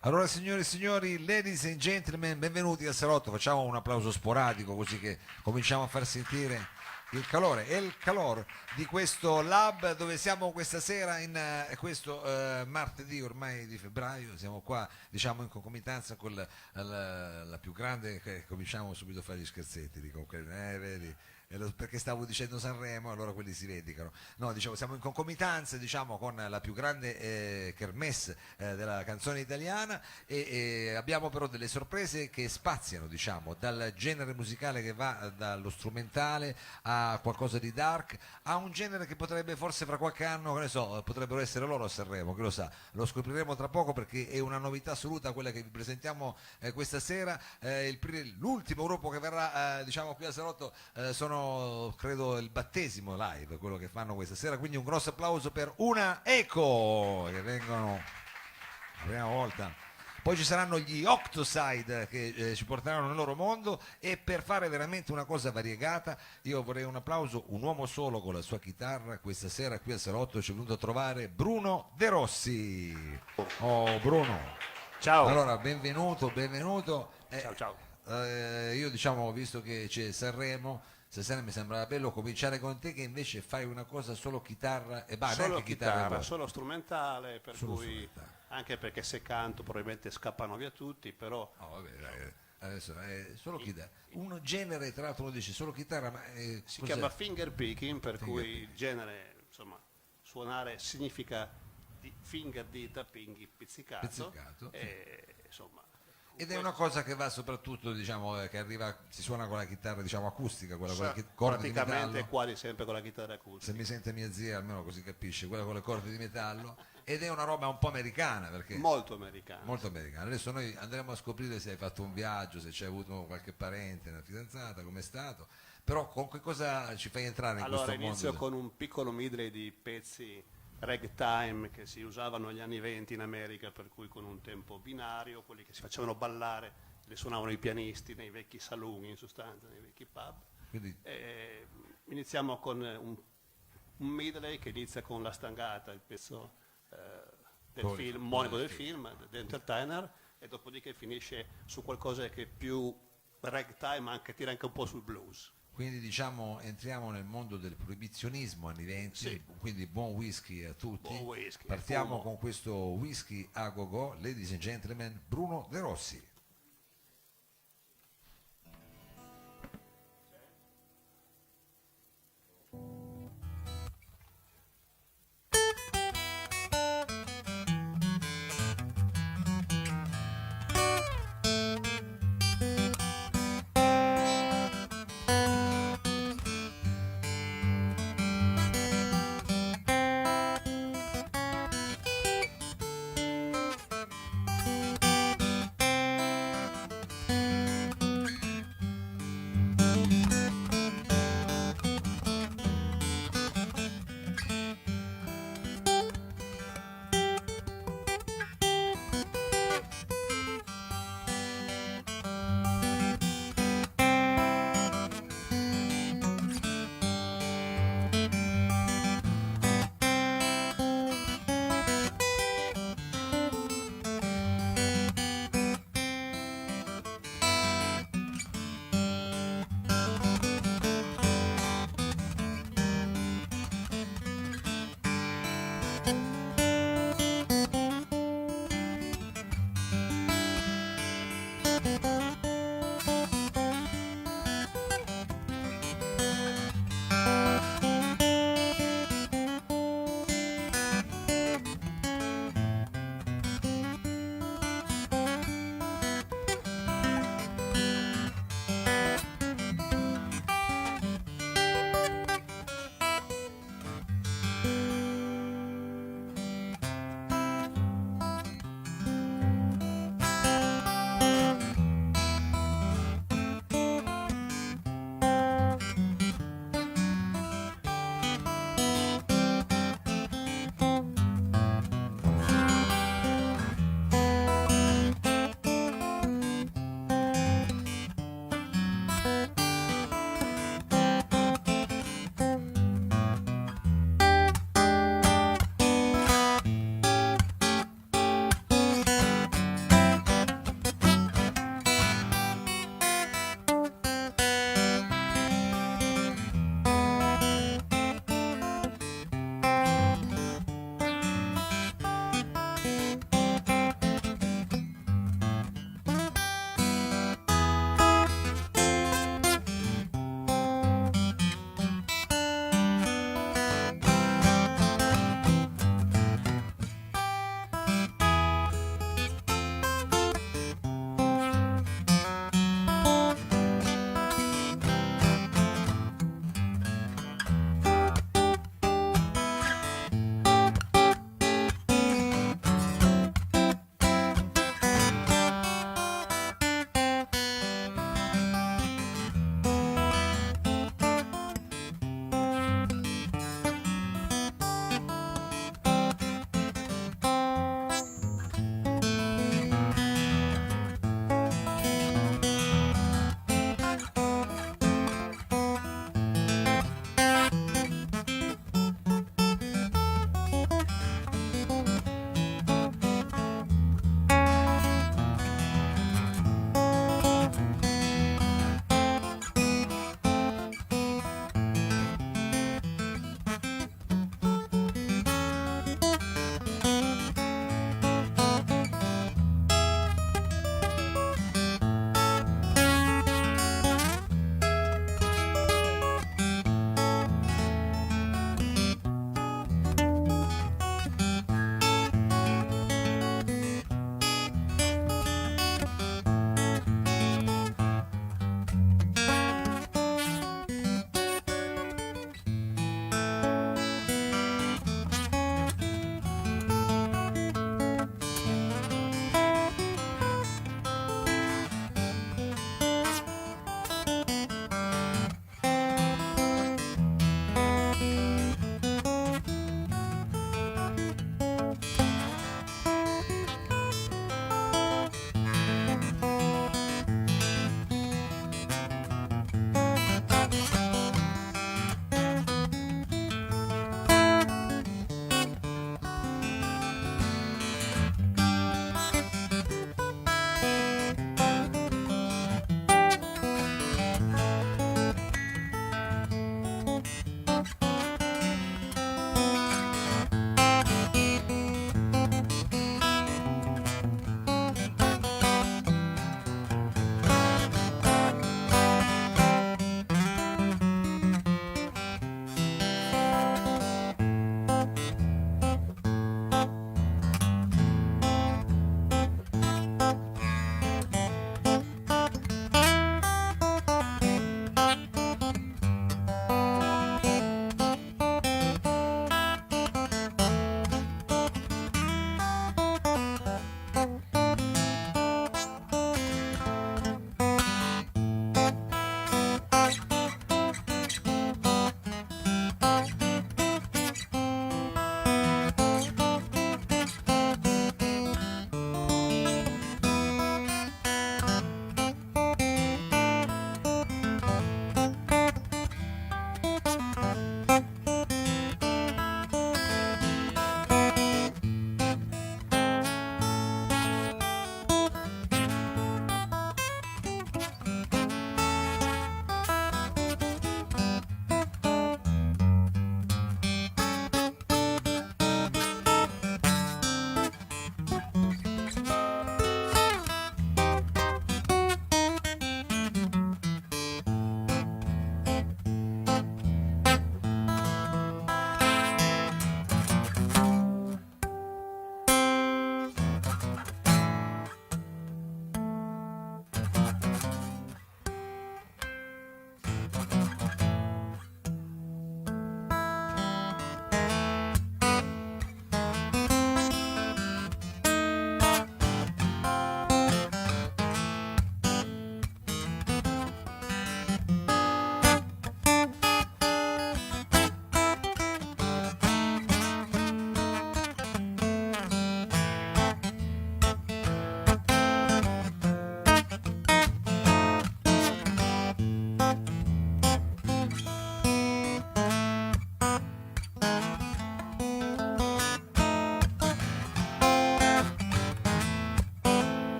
Allora, signore e signori, ladies and gentlemen, benvenuti al salotto. Facciamo un applauso sporadico così che cominciamo a far sentire il calore e il calore di questo lab dove siamo questa sera in questo martedì ormai di febbraio. Siamo qua, diciamo, in concomitanza con la più grande, che cominciamo subito a fare gli scherzetti, dico, vedi? Perché stavo dicendo Sanremo, allora quelli si vendicano. No, diciamo, siamo in concomitanza, diciamo, con la più grande kermesse della canzone italiana e abbiamo però delle sorprese che spaziano, diciamo, dal genere musicale che va dallo strumentale a qualcosa di dark, a un genere che potrebbe forse fra qualche anno, che ne so, potrebbero essere loro a Sanremo, chi lo sa. Lo scopriremo tra poco perché è una novità assoluta quella che vi presentiamo questa sera. L'ultimo gruppo che verrà, diciamo, qui al salotto sono, credo, il battesimo live, quello che fanno questa sera, quindi un grosso applauso per Una Eco che vengono la prima volta. Poi ci saranno gli Octoside che ci porteranno nel loro mondo, e per fare veramente una cosa variegata io vorrei un applauso, un uomo solo con la sua chitarra. Questa sera qui al salotto ci è venuto a trovare Bruno De Rossi. Oh Bruno, Ciao. allora benvenuto. Ciao, ciao. Io, diciamo, visto che c'è Sanremo stasera, mi sembrava bello cominciare con te che invece fai una cosa solo chitarra e basta, Solo neanche chitarra e chitarra, voce. solo strumentale, per Solo cui strumentale. anche perché se canto probabilmente scappano via tutti, però No, vabbè, dai, adesso solo chitarra. Un genere, tra l'altro, uno dice solo chitarra, ma si cos'è? chiama finger picking, per Finger cui picking. il genere, insomma, suonare significa finger dita, pinghi, pizzicato, Pizzicato, e insomma, Ed è una cosa che va soprattutto, diciamo, che arriva, si suona con la chitarra, diciamo, acustica, quella con le corde di praticamente metallo. quasi sempre con la chitarra Se acustica. mi sente mia zia, almeno così capisce, quella con le corde di metallo. Ed è una roba un po' americana, perché Molto americano. molto americana. Adesso noi andremo a scoprire se hai fatto un viaggio, se c'è avuto qualche parente, una fidanzata, com'è stato. Però con che cosa ci fai entrare in Allora questo inizio mondo? con un piccolo medley di pezzi ragtime che si usavano negli anni 20 in America, per cui con un tempo binario, quelli che si facevano ballare, le suonavano i pianisti nei vecchi saloni, in sostanza, nei vecchi pub. Quindi Iniziamo con un medley che inizia con La Stangata, il pezzo del Con- film, con omonimo il del film. film, The Entertainer, e dopodiché finisce su qualcosa che è più ragtime, ma anche tira anche un po' sul blues. Quindi, diciamo, entriamo nel mondo del proibizionismo anni 20, Sì. quindi buon whisky a tutti. Buon whisky, Partiamo fumo. con questo whisky a go-go, ladies and gentlemen, Bruno De Rossi.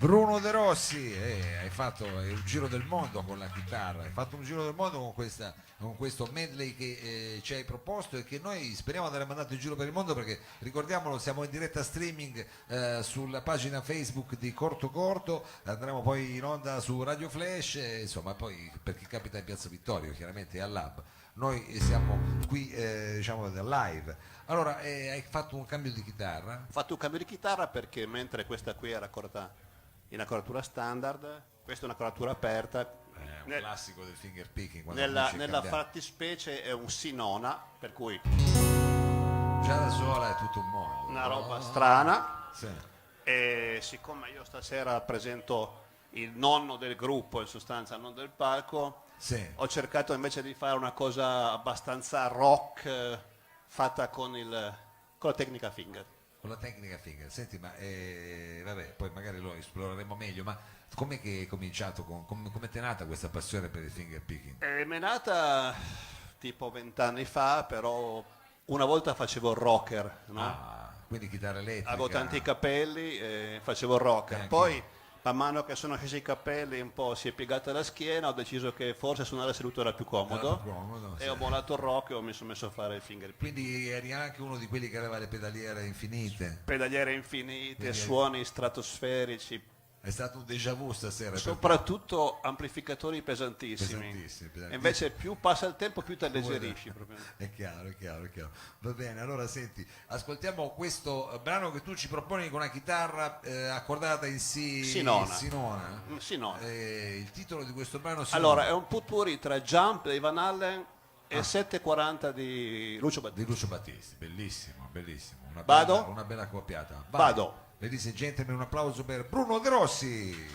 Bruno De Rossi, hai fatto un giro del mondo con la chitarra, hai fatto un giro del mondo con questo medley che ci hai proposto e che noi speriamo di aver mandato in giro per il mondo, perché ricordiamolo, siamo in diretta streaming sulla pagina Facebook di Corto Corto, andremo poi in onda su Radio Flash, insomma poi per chi capita in Piazza Vittorio chiaramente è al Lab. Noi siamo qui diciamo live. Allora, hai fatto un cambio di chitarra? Ho fatto un cambio di chitarra perché mentre questa qui era accorata in accoratura standard, questa è un'accoratura aperta. Un Nel- classico del finger picking. Quando nella cominci a nella cambiare. fattispecie è un sinona, per cui Già da sola è tutto un mondo. una roba strana. Sì. E siccome io stasera rappresento il nonno del gruppo, in sostanza non del palco, Sì. ho cercato invece di fare una cosa abbastanza rock, fatta con la tecnica finger. Con la tecnica finger. Senti, ma vabbè, poi magari lo esploreremo meglio, ma com'è che hai cominciato, come ti è nata questa passione per il finger picking? È nata tipo 20 anni fa, però una volta facevo il rocker, no? Ah, quindi chitarra elettrica. Avevo tanti capelli e facevo il rocker. Anch'io. Poi, man mano che sono scesi i capelli, un po' si è piegata la schiena, ho deciso che forse suonare seduto era più comodo. Era più comodo, E sì. ho mollato il rock e mi sono messo a fare il finger pick. Quindi eri anche uno di quelli che aveva le pedaliere infinite. Pedaliere infinite, Quindi- suoni stratosferici, È stato un déjà vu stasera. perché- soprattutto amplificatori pesantissimi. Pesantissimi. E invece più passa il tempo più ti alleggerisci proprio. È chiaro, è chiaro, è chiaro. Va bene, allora senti, ascoltiamo questo brano che tu ci proponi con una chitarra accordata in Sinona. Sinona. Sinona. Il titolo di questo brano Sinona. Allora, è un potpourri tra Jump di Van Allen e 740 di Lucio Di Battisti. Lucio Battisti, bellissimo, bellissimo. Vado? Una bella accoppiata. Vado. Ladies and gentlemen, un applauso per Bruno De Rossi.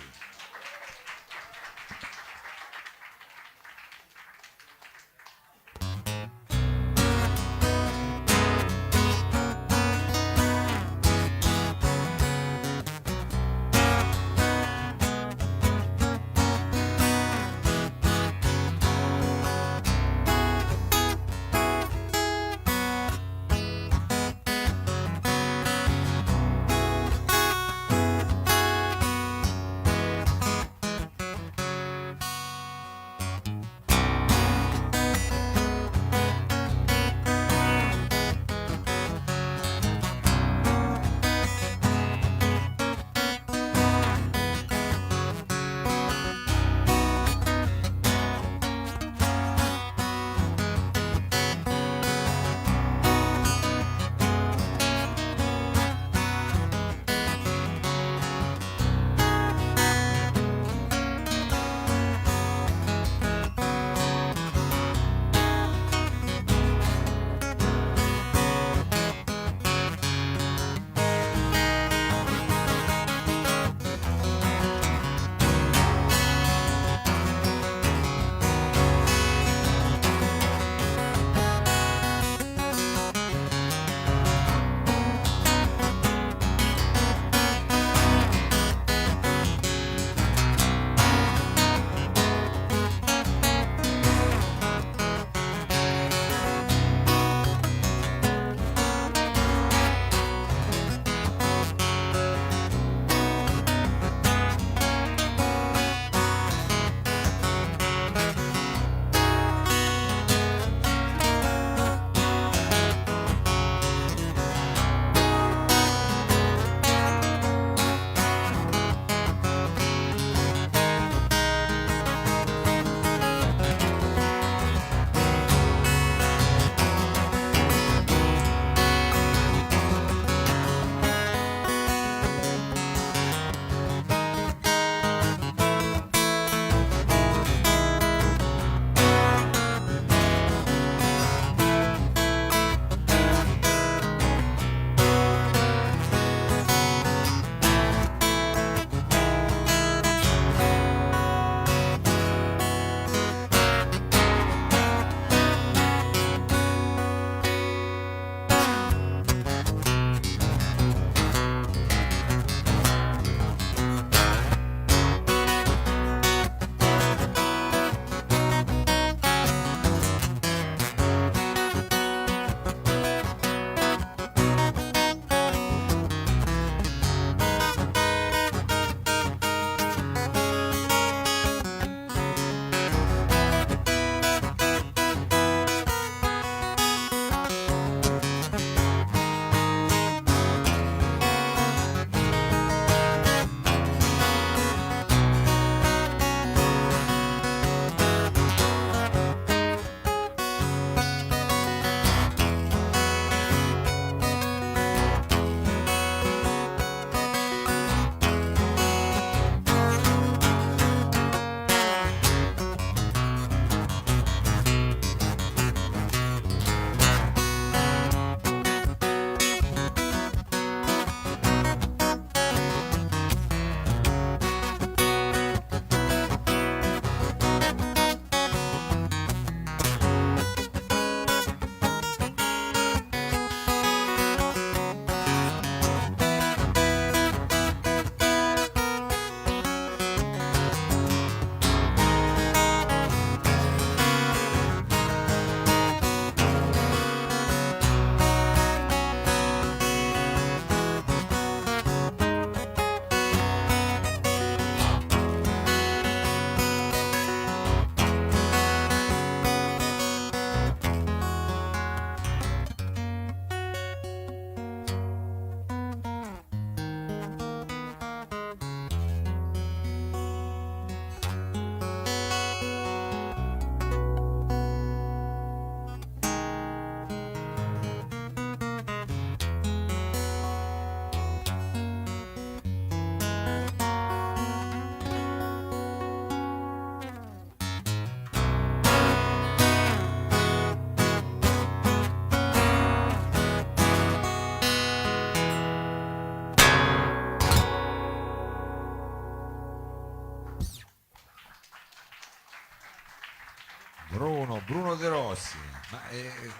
Bruno De Rossi, ma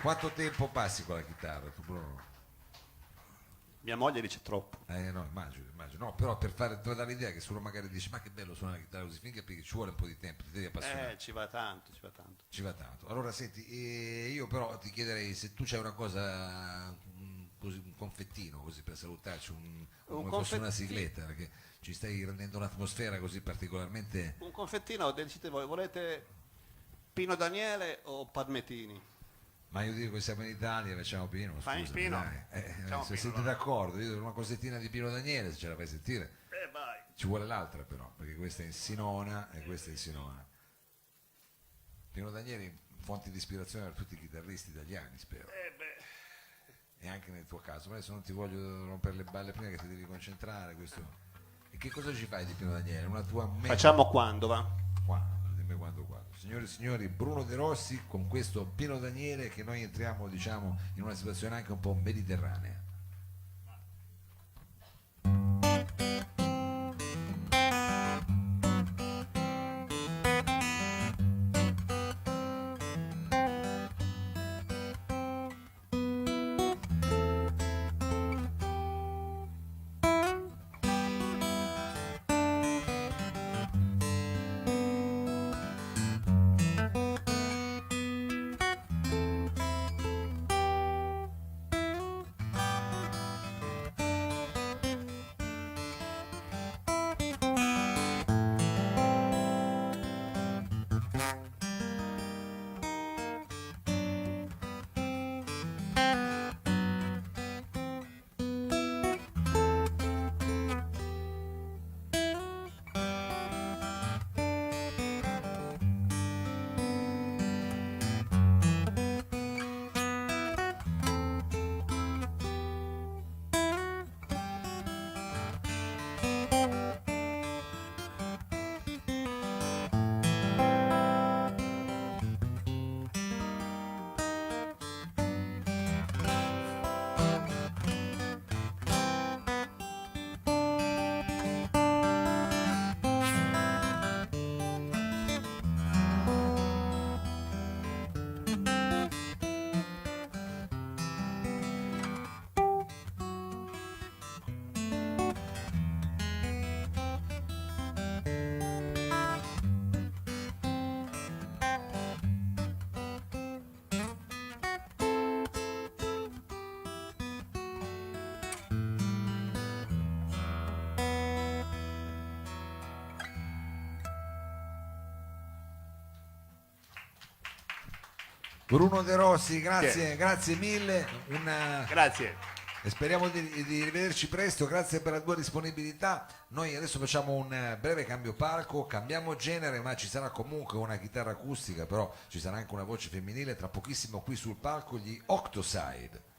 quanto tempo passi con la chitarra tu, Bruno? Mia moglie dice troppo. No, immagino. No, però per dare l'idea che se uno magari dice ma che bello suonare la chitarra così, finché perché ci vuole un po' di tempo, ti devi appassionare. Ci va tanto, ci va tanto. Ci va tanto. Allora senti, io però ti chiederei se tu c'hai una cosa, così, un confettino così per salutarci, come fosse una sigletta, perché ci stai rendendo un'atmosfera così particolarmente... Un confettino, decidete voi, volete Pino Daniele o Padmetini? Ma io dico che siamo in Italia, facciamo Pino, Fai scusami, Pino? dai. Facciamo Se Pino, siete allora. d'accordo, io do una cosettina di Pino Daniele, se ce la fai sentire. Vai. Ci vuole l'altra però, perché questa è in Sinona e questa è in Sinona. Pino Daniele, fonte di ispirazione per tutti i chitarristi italiani, spero. E anche nel tuo caso, ma adesso non ti voglio rompere le balle prima che ti devi concentrare. Questo... E che cosa ci fai di Pino Daniele? Una tua Facciamo quando, va? Quando? Dimmi quando. Signore e signori, Bruno De Rossi con questo Pino Daniele che noi entriamo, diciamo, in una situazione anche un po' mediterranea. Bruno De Rossi, grazie mille. Grazie. E speriamo di rivederci presto, grazie per la tua disponibilità. Noi adesso facciamo un breve cambio palco, cambiamo genere, ma ci sarà comunque una chitarra acustica, però ci sarà anche una voce femminile tra pochissimo qui sul palco, gli Octoside.